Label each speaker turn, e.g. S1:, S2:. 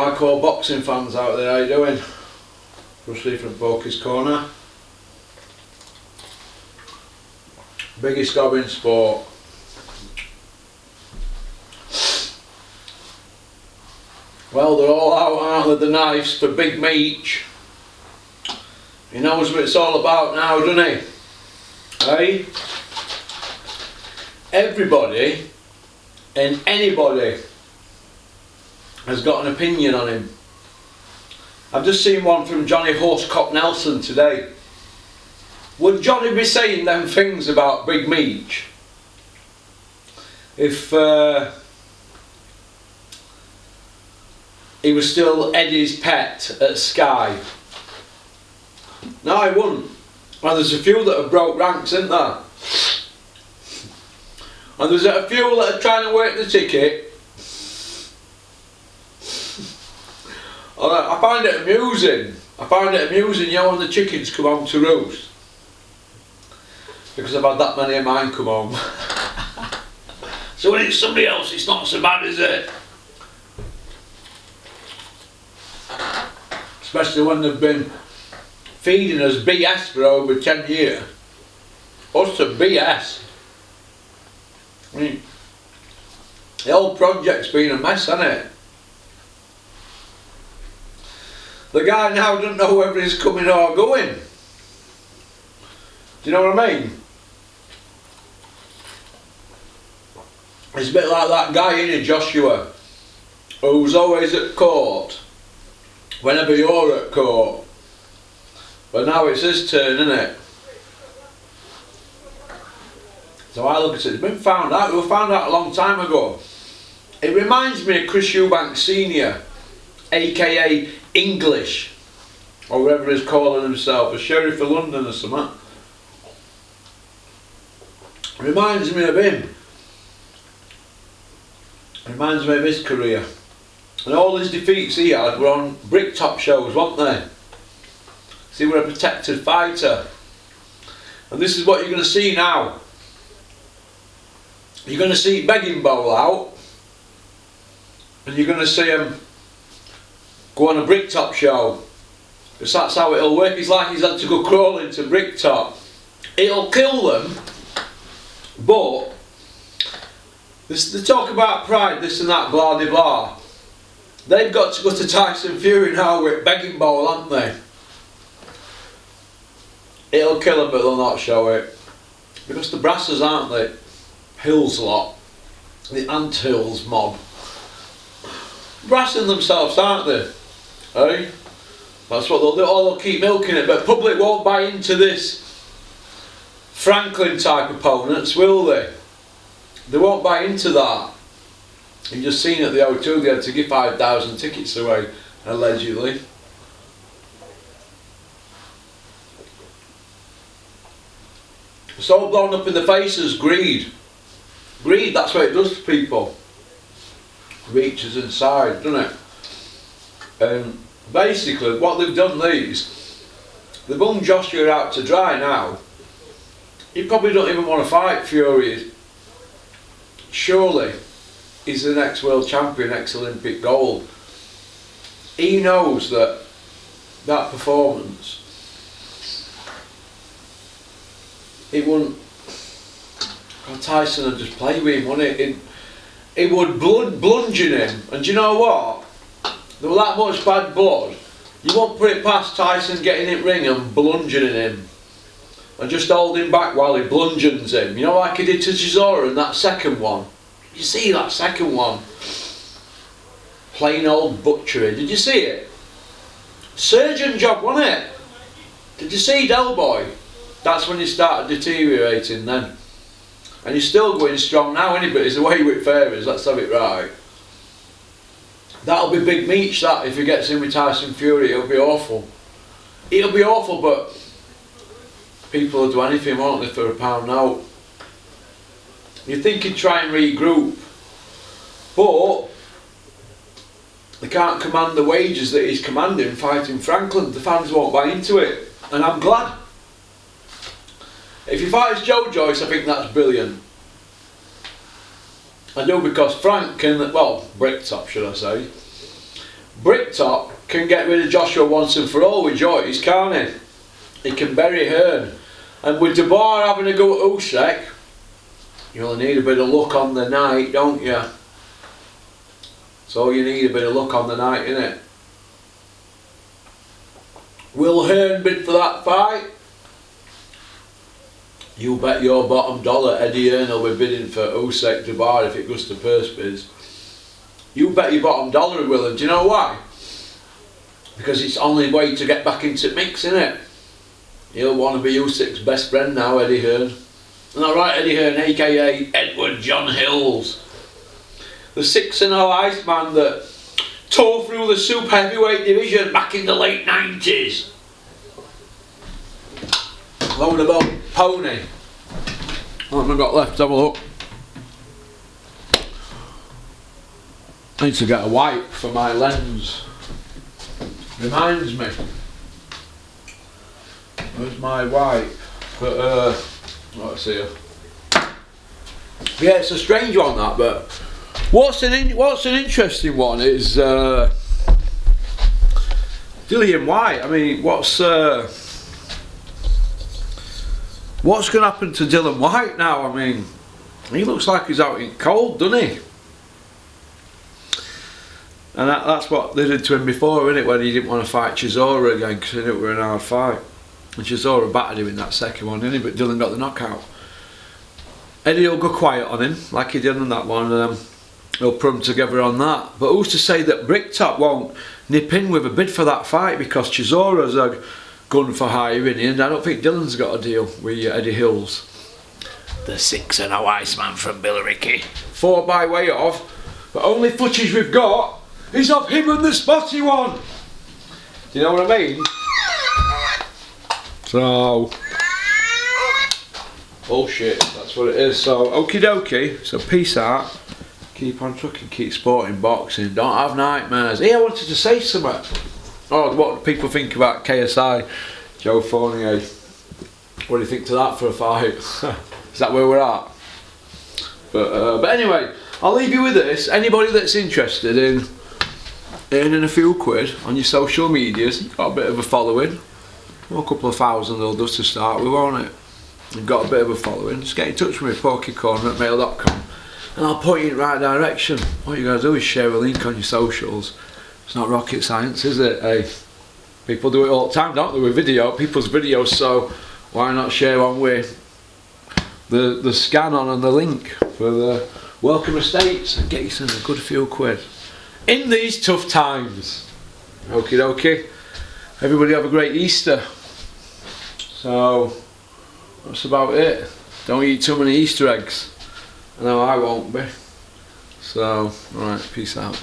S1: hardcore boxing fans out there, how you doing? Bruce Lee from Boki's Corner. Biggest job in sport. Well, they're all out, aren't they, the knives for Big Meech. He knows what it's all about now, doesn't he? Hey? Everybody and anybody has got an opinion on him. I've just seen one from Johnny Horsecock Nelson today. Would Johnny be saying them things about Big Meech if he was still Eddie's pet at Sky? No, he wouldn't. And there's a few that have broke ranks, isn't there? And there's a few that are trying to work the ticket. I find it amusing. You know, when the chickens come home to roost. Because I've had that many of mine come home. So when it's somebody else, it's not so bad, is it? Especially when they've been feeding us BS for over 10 years. Us to BS. I mean, the whole project's been a mess, hasn't it? The guy now doesn't know whether he's coming or going. Do you know what I mean? It's a bit like that guy in Joshua, who's always at court, whenever you're at court. But now it's his turn, isn't it? So I look at it, it's been found out, we were found out a long time ago. It reminds me of Chris Eubank Senior, aka English, or whatever he's calling himself, a sheriff of London or something. Reminds me of him. Reminds me of his career. And all his defeats he had were on bricktop shows, weren't they? So he was a protected fighter. And this is what you're going to see now. You're going to see Begging Bowl out, and you're going to see him go on a bricktop show, because that's how it'll work. It's like he's had to go crawling to bricktop. It'll kill them, but they talk about pride, this and that, blah de blah. They've got to go to Tyson Fury now with Begging Bowl, haven't they? It'll kill them, but they'll not show it, because the brassers, aren't they? Hills lot, the Ant Hills mob, brassing themselves, aren't they? Eh? That's what they'll do. Or they'll keep milking it, but public won't buy into this Franklin type opponents, will they? They won't buy into that. You've just seen at the O2 they had to give 5,000 tickets away, allegedly. It's all blown up in the faces, greed. Greed, that's what it does to people. Reaches inside, doesn't it? Basically, what they've done they've bung Joshua out to dry now. He probably don't even want to fight Fury. Surely, he's the next world champion, ex-Olympic gold. He knows that performance, it wouldn't. Tyson would just play with him, wouldn't it? It would bludgeon him, and do you know what? There was that much bad blood. You won't put it past Tyson getting in ring and bludgeoning him, and just hold him back while he bludgeons him. You know, like he did to Chisora in that second one. You see that second one? Plain old butchery. Did you see it? Surgeon job, wasn't it? Did you see Del Boy? That's when he started deteriorating then. And he's still going strong now, isn't he? But he's away with fairies, let's have it right. That'll be Big Meech, that, if he gets in with Tyson Fury. It'll be awful. It'll be awful, but people will do anything, won't they, for a pound note. You think he'd try and regroup, but they can't command the wages that he's commanding fighting Franklin. The fans won't buy into it, and I'm glad. If he fights Joe Joyce, I think that's brilliant. I do, because Frank can, well, bricktop should I say, Bricktop can get rid of Joshua once and for all with Joyce, can't he? He can bury Hearn. And with DeBar having a go at Usyk, you'll need a bit of luck on the night, don't you? So you need a bit of luck on the night, innit? Will Hearn bid for that fight? You bet your bottom dollar Eddie Hearn will be bidding for Usyk DeBar if it goes to purse bids. You bet your bottom dollar he will, and do you know why? Because it's the only way to get back into the mix, innit? He'll want to be Usyk's best friend now, Eddie Hearn. Isn't that right, Eddie Hearn, aka Edward John Hills? The 6-0 Iceman that tore through the super heavyweight division back in the late 90s. Load about pony. What have I got left? Have a look. I need to get a wipe for my lens. Reminds me. Where's my wipe? But let's see. Yeah, it's a strange one that. But what's an interesting one is Dillian Whyte. I mean, what's going to happen to Dillian Whyte now? I mean, he looks like he's out in cold, doesn't he? And that's what they did to him before, isn't it? When he didn't want to fight Chisora again because he knew it were an hard fight. And Chisora battered him in that second one, didn't he? But Dillian got the knockout. Eddie will go quiet on him, like he did on that one, and he'll put them together on that. But who's to say that Bricktop won't nip in with a bid for that fight, because Chisora's a gun for hire, isn't he? And I don't think Dylan's got a deal with Eddie Hills. The 6-0 Iceman from Billericay. 4 by way of, the only footage we've got is of him and the spotty one. Do you know what I mean? So, bullshit, that's what it is. So, okie dokie, so peace out. Keep on trucking, keep sporting, boxing, don't have nightmares. Hey, I wanted to say something. Oh, what do people think about KSI, Joe Fournier? What do you think to that for a fight? Is that where we're at? But anyway, I'll leave you with this. Anybody that's interested in earning a few quid on your social medias, you've got a bit of a following, well, a couple of thousand they'll do to start with, won't it? You've got a bit of a following, just get in touch with me, porkycorner@mail.com, and I'll point you in the right direction. What you gotta do is share a link on your socials. It's not rocket science, is it? Hey, people do it all the time, don't they, with people's videos, so why not share one with the scan on and the link for the Welcome Estates and get yourself a good few quid in these tough times. Okie dokie. Everybody have a great Easter. So that's about it. Don't eat too many Easter eggs. I know I won't be. So, alright, peace out.